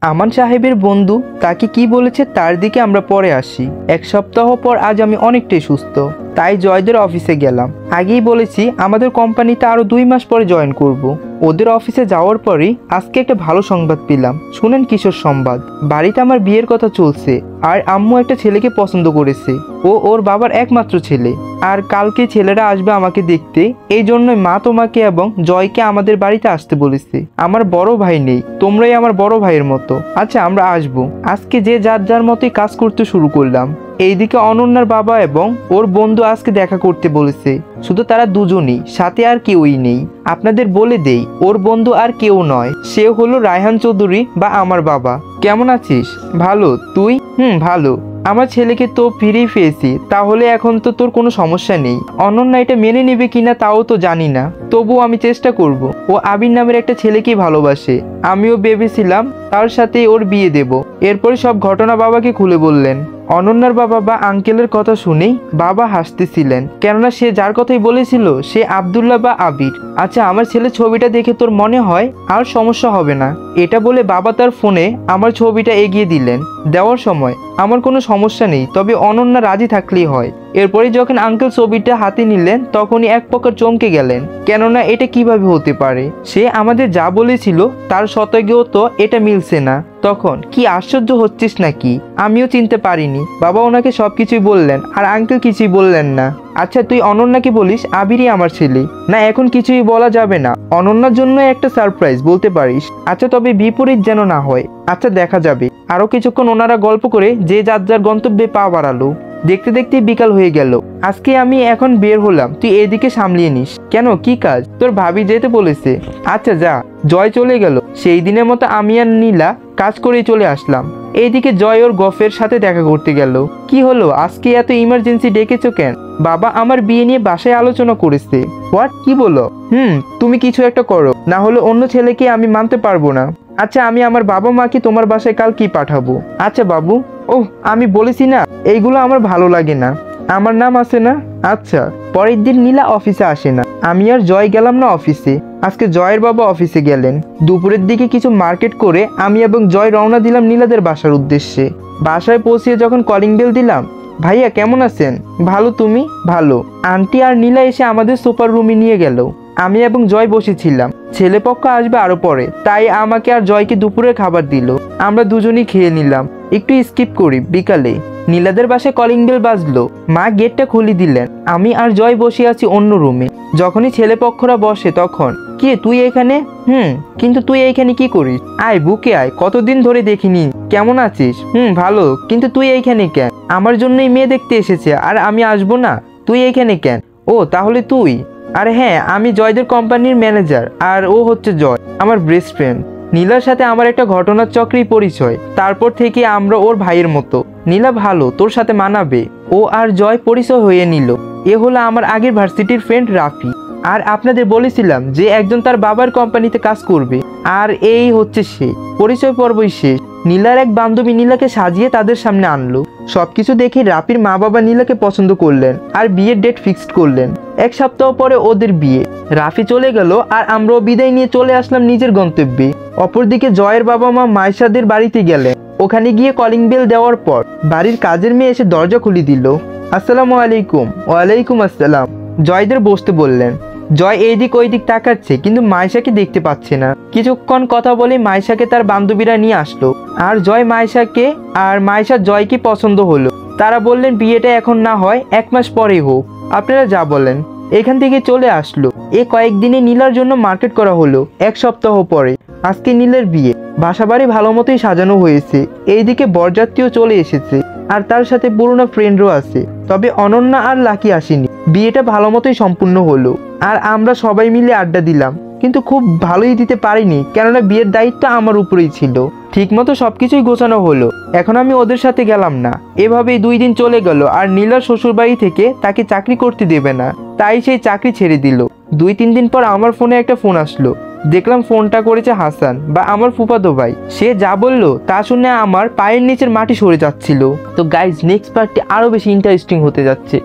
আমান সাহেবের বন্ধু তাকে কি বলেছে তার দিকে আমরা পরে আসি। এক সপ্তাহ পর আজ আমি অনেকটাই সুস্থ, তাই জয়দের অফিসে গেলাম। আগেই বলেছি আমাদের কোম্পানিতে আরো 2 মাস পরে জয়েন করব। ওদের অফিসে যাওয়ার পরই আজকে একটা ভালো সংবাদ পেলাম। শুনেন কিশোর সংবাদ, বাড়িতে আমার বিয়ের কথা চলছে আর আম্মু একটা ছেলেকে পছন্দ করেছে। ও ওর বাবার একমাত্র ছেলে। আর কালকে ছেলেরা আসবে আমাকে দেখতে, এই জন্যই মা তোমাকে এবং জয়কে আমাদের বাড়িতে আসতে বলেছে। আমার বড় ভাই নেই, তোমরাই আমার বড় ভাইয়ের মতো। আচ্ছা আমরা আসবো। আজকে যে যার যার মতোই কাজ করতে শুরু করলাম। এইদিকে অনন্যার বাবা এবং ওর বন্ধু আজকে দেখা করতে বলেছে। শুধু তারা দুজনই, সাথে আর কেউই নেই। আপনাদের বলে দেই, ওর বন্ধু আর কেউ নয়, সে হলো রায়হান চৌধুরী বা আমার বাবা। কেমন আছিস? ভালো, তুই? ভালো। আমার ছেলেকে তো ফিরেই পেয়েছি, তাহলে এখন তো তোর কোনো সমস্যা নেই। অনন্যা এটা মেনে নেবে কিনা তাও তো জানি না, তবুও আমি চেষ্টা করব। ও আবির নামের একটা ছেলেকেই ভালোবাসে। আমিও ভেবেছিলাম তার সাথে ওর বিয়ে দেব। এরপরে সব ঘটনা বাবাকে খুলে বললেন। অনন্যার বাবা বা আঙ্কেলের কথা শুনেই বাবা হাসতেছিলেন, কেননা সে যার কথাই বলেছিল সে আব্দুল্লাহ বা আবির। আচ্ছা আমার ছেলের ছবিটা দেখে তোর মনে হয় আর সমস্যা হবে না? এটা বলে বাবা তার ফোনে আমার ছবিটা এগিয়ে দিলেন। দেওয়ার সময় আমার কোনো সমস্যা নেই, তবে অনন্যা রাজি থাকলেই হয়। এরপরে যখন আঙ্কেল ছবিটা হাতে নিলেন তখনই এক প্রকার চমকে গেলেন, কেননা এটা কিভাবে হতে পারে? সে আমাদের যা বলেছিল তার সত্ত্বেও তো এটা মিলছে না। তখন কি আশ্চর্য হচ্ছিস নাকি? আমিও চিনতে পারিনি। বাবা ওনাকে সবকিছুই বললেন আর আঙ্কেল কিছুই বললেন না। আচ্ছা তুই অনন্যাকে বলিস আবিরই আমার ছেলে। না এখন কিছুই বলা যাবে না, অনন্যার জন্য একটা সারপ্রাইজ বলতে পারিস। আচ্ছা তবে বিপরীত যেন না হয়। আচ্ছা দেখা যাবে। আরো কিছুক্ষণ ওনারা গল্প করে যে যার যার গন্তব্যে পা বাড়ালো। দেখতে দেখতে বিকাল হয়ে গেল। আজকে আমি এখন বের হলাম, তুই এদিকে সামলিয়ে নিস। কেন, কি কাজ? তোর ভাবি যেতে বলেছে। আচ্ছা যা। জয় চলে গেল। সেই দিনের মতো আমি আর নীলা কাজ করেই চলে আসলাম। এইদিকে জয় ওর গফের সাথে দেখা করতে গেল। কি হলো, আজকে এত ইমার্জেন্সি ডেকেছো কেন? বাবা আমার বিয়ে নিয়ে বাসায় আলোচনা করেছে। হোয়াট, কি বলো? তুমি কিছু একটা করো, না হলে অন্য ছেলেকে আমি মানতে পারবো না। আচ্ছা আমি আমার বাবা মাকে তোমার বাসায় কাল কি পাঠাবো? আচ্ছা বাবু। ওহ আমি বলেছি না, এইগুলো আমার ভালো লাগে না। আমার নাম আছে না? আচ্ছা। পরের দিন নীলা অফিসে আসে না। আমি আর জয় গেলাম না অফিসে। আজকে জয়ের বাবা অফিসে গেলেন। দুপুরের দিকে কিছু মার্কেট করে আমি এবং জয় রওনা দিলাম নীলাদের বাসার উদ্দেশ্যে। বাসায় পৌঁছিয়ে যখন কলিং বেল দিলাম, ভাইয়া কেমন আছেন? ভালো, তুমি? ভালো। আন্টি আর নীলা এসে আমাদের সুপার রুমে নিয়ে গেল। আমি এবং জয় বসেছিলাম। ছেলেপক্ষ আসবে আরো পরে, তাই আমাকে আর জয়কে দুপুরের খাবার দিল। আমরা দুজনেই খেয়ে নিলাম। একটু স্কিপ করি। বিকালে নীলাদের বাসায় কলিং বেল বাজলো। মা গেটটা খুলে দিলেন। আমি আর জয় বসে আছি অন্য রুমে। যখনই ছেলেপক্ষরা বসে তখন, কে তুই এখানে? কিন্তু তুই এইখানে কি করিস? আয় বুকে আয়, কতদিন ধরে দেখিনি। কেমন আছিস? ভালো, কিন্তু তুই এইখানে কেন? আমার জন্যই মেয়ে দেখতে এসেছে আর আমি আসবো না? তুই এইখানে কেন? ও তাহলে তুই? আর হ্যাঁ, আমি জয়দের কোম্পানির ম্যানেজার আর ও হচ্ছে জয়, আমার বেস্ট ফ্রেন্ড। নীলার সাথে আমার একটা ঘটনার চক্রেই পরিচয়, তারপর থেকে আমরা ওর ভাইয়ের মতো। নীলা ভালো, তোর সাথে মানাবে। ও আর জয় পরিচয় হয়ে নিল। এ হলো আমার আগের ভার্সিটির ফ্রেন্ড রাফি। আর আপনাদের বলেছিলাম যে একজন তার বাবার কোম্পানিতে কাজ করবে, আর এই হচ্ছে সে। পরিচয় পর্বই শেষ। নীলার এক বান্ধবী নীলাকে সাজিয়ে তাদের সামনে আনলো। সবকিছু দেখে রাফির মা বাবা নীলাকে পছন্দ করলেন আর বিয়ের ডেট ফিক্সড করলেন। 1 সপ্তাহ পরে ওদের বিয়ে। রাফি চলে গেল আর আমরাও বিদায় নিয়ে চলে আসলাম নিজের গন্তব্যে। অপরদিকে জয়ের বাবা মা মাইশাদের বাড়িতে গেলেন। ওখানে গিয়ে কলিং বেল দেওয়ার পর বাড়ির কাজের মেয়ে এসে দরজা খুলে দিল। আসসালামু আলাইকুম। ওয়ালাইকুম আসসালাম। জয়দের বসতে বললেন। জয় এইদিক ওইদিক তাকাচ্ছে, কিন্তু মাইশাকে দেখতে পাচ্ছে না। কিছুক্ষণ কথা বলে মাইশাকে তার বান্ধবীরা নিয়ে আসলো। আর জয় মাইশাকে আর মাইশা জয়কে পছন্দ হলো। তারা বললেন বিয়েটা এখন না হয় 1 মাস পরেই হোক, আপনারা যা বলেন। এখান থেকে চলে আসলো। কয়েকদিনে নীলার জন্য মার্কেট করা হলো। 1 সপ্তাহ পরে আজকে নীলের বিয়ে। বাসাবাড়ি ভালো মতোই সাজানো হয়েছে। এইদিকে বরযাত্রীও চলে এসেছে আর তার সাথে পুরনো ফ্রেন্ডও আছে। তবে অনন্যা আর লাকি আসেনি। বিয়েটা ভালো মতোই সম্পূর্ণ হলো আর আমরা সবাই মিলে আড্ডা দিলাম, কিন্তু খুব ভালোই দিতে পারিনি, কেননা বিয়ের দায়িত্ব আমার উপরেই ছিল। ঠিকমতো সবকিছুই গোছানো হলো। এখন আমি ওদের সাথে গেলাম না। এভাবেই 2 দিন চলে গেল আর নীলার শ্বশুরবাড়ি থেকে তাকে চাকরি করতে দেবে না, তাই সেই চাকরি ছেড়ে দিল। 2-3 দিন পর আমার ফোনে একটা ফোন আসলো। দেখলাম ফোনটা করেছে হাসান বা আমার ফুফাতো ভাই। সে যা বললো তা শুনে আমার পায়ের নিচের মাটি সরে যাচ্ছিল। তো গাইজ, নেক্সট পার্টটি আরো বেশি ইন্টারেস্টিং হতে যাচ্ছে।